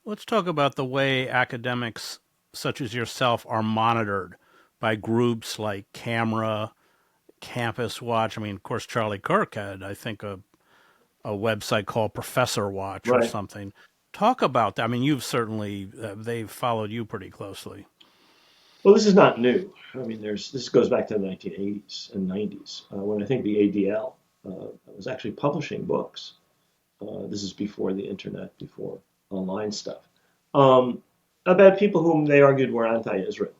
Let's talk about the way academics such as yourself are monitored by groups like Camera, Campus Watch. I mean, of course, Charlie Kirk had, I think, a website called Professor Watch or Right. something. Talk about that. I mean, you've certainly, they've followed you pretty closely. Well, this is not new. I mean, this goes back to the 1980s and 90s when I think the ADL was actually publishing books. This is before the internet, before online stuff, um, about people whom they argued were anti-Israel.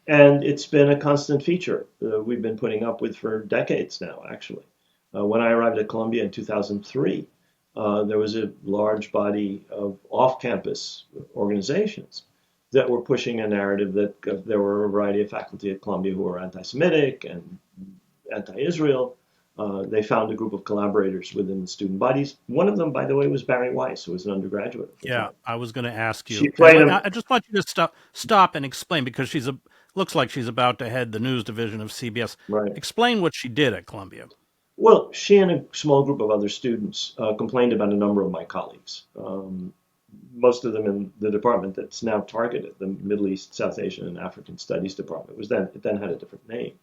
And it's been a constant feature we've been putting up with for decades now, actually. When I arrived at Columbia in 2003, there was a large body of off campus organizations that were pushing a narrative that there were a variety of faculty at Columbia who were anti Semitic and anti Israel. They found a group of collaborators within the student bodies. One of them, by the way, was Barry Weiss, who was an undergraduate at the Yeah, time. I was going to ask She you, and played him, I just want you to stop and explain because she's a looks like she's about to head the news division of CBS. right. Explain what she did at Columbia. Well, she and a small group of other students complained about a number of my colleagues, most of them in the department that's now targeted, the Middle East, South Asian, and African Studies department. It then had a different name,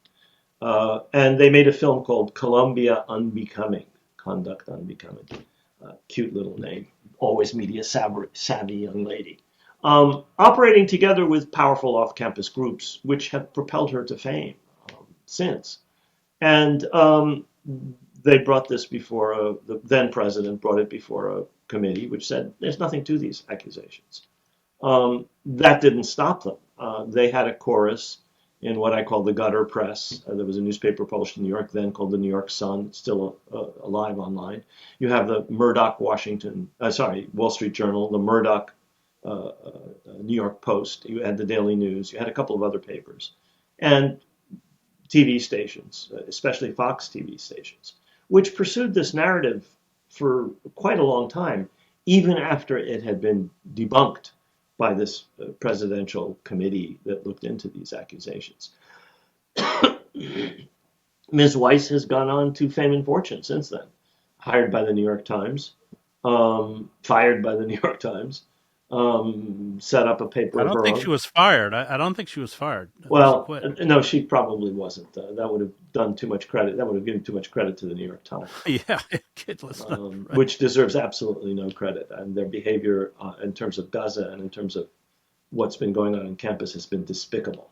and they made a film called Columbia Unbecoming, Conduct Unbecoming. Cute little name, always media savvy young lady. Operating together with powerful off-campus groups, which have propelled her to fame since. And they brought this before the then president brought it before a committee, which said there's nothing to these accusations. That didn't stop them. They had a chorus in what I call the gutter press. There was a newspaper published in New York then called the New York Sun, still alive online. You have the Murdoch Wall Street Journal, the Murdoch New York Post. You had the Daily News. You had a couple of other papers. And TV stations, especially Fox TV stations, which pursued this narrative for quite a long time, even after it had been debunked by this presidential committee that looked into these accusations. Ms. Weiss has gone on to fame and fortune since then, hired by the New York Times, fired by the New York Times, set up a paper I of don't her think she own. was fired. I don't think she was fired. I think she Well, quit. no, she probably wasn't. That would have done too much credit. That would have given too much credit to the New York Times, Yeah, kid, let's not. Right. which deserves absolutely no credit. And their behavior in terms of Gaza and in terms of what's been going on campus has been despicable,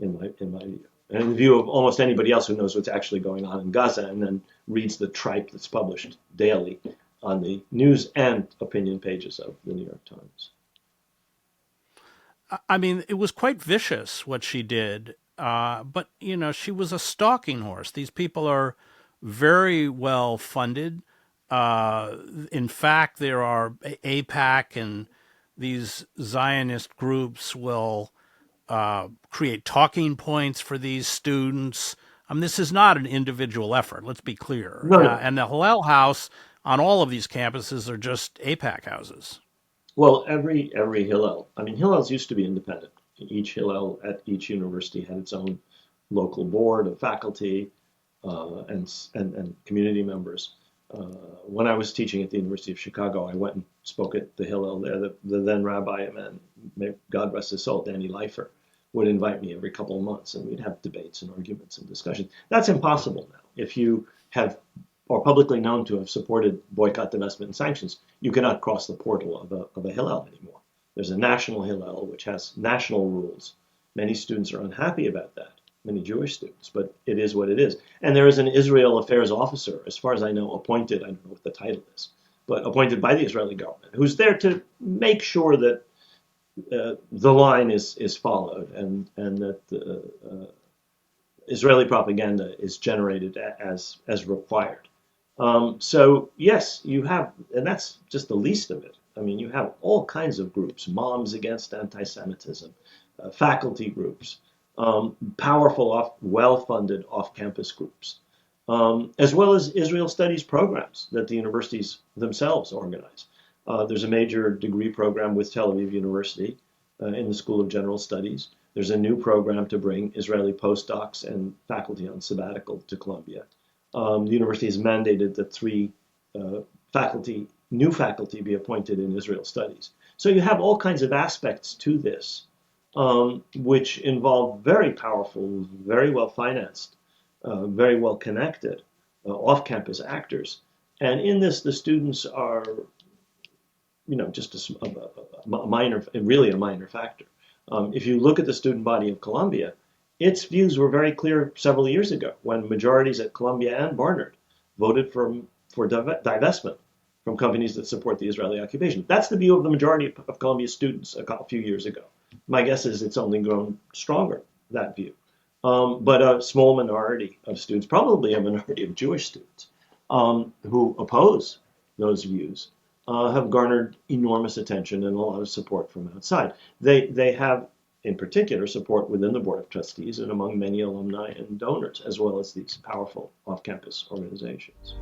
in my view. And in the view of almost anybody else who knows what's actually going on in Gaza and then reads the tripe that's published daily on the news and opinion pages of the New York Times. I mean, it was quite vicious what she did. But you know, she was a stalking horse. These people are very well funded. Uh, in fact, there are APAC and these Zionist groups will create talking points for these students. This is not an individual effort. Let's be clear. No, no. And the Hillel House on all of these campuses are just APAC houses. Well, every Hillel. I mean, Hillels used to be independent. Each Hillel at each university had its own local board of faculty and community members. When I was teaching at the University of Chicago, I went and spoke at the Hillel there. The then rabbi, and may God rest his soul, Danny Leifer, would invite me every couple of months, and we'd have debates and arguments and discussions. That's impossible now. If you have are publicly known to have supported boycott, divestment, and sanctions, you cannot cross the portal of a Hillel anymore. There's a national Hillel which has national rules. Many students are unhappy about that, many Jewish students, but it is what it is. And there is an Israel affairs officer, as far as I know, appointed, I don't know what the title is, but appointed by the Israeli government, who's there to make sure that the line is followed and that Israeli propaganda is generated as required. So yes, you have, and that's just the least of it. I mean, you have all kinds of groups: Moms Against Anti-Semitism, faculty groups, powerful, well-funded off-campus groups, as well as Israel studies programs that the universities themselves organize. There's a major degree program with Tel Aviv University in the School of General Studies. There's a new program to bring Israeli postdocs and faculty on sabbatical to Columbia. The university has mandated that three new faculty be appointed in Israel studies. So you have all kinds of aspects to this, which involve very powerful, very well financed, very well connected off campus actors. And in this, the students are, just a minor, really a minor factor. If you look at the student body of Columbia, its views were very clear several years ago when majorities at Columbia and Barnard voted for divestment from companies that support the Israeli occupation. That's the view of the majority of Columbia students a few years ago. My guess is it's only grown stronger, that view. But a small minority of students, probably a minority of Jewish students, who oppose those views, have garnered enormous attention and a lot of support from outside. They have, in particular, support within the Board of Trustees and among many alumni and donors, as well as these powerful off-campus organizations.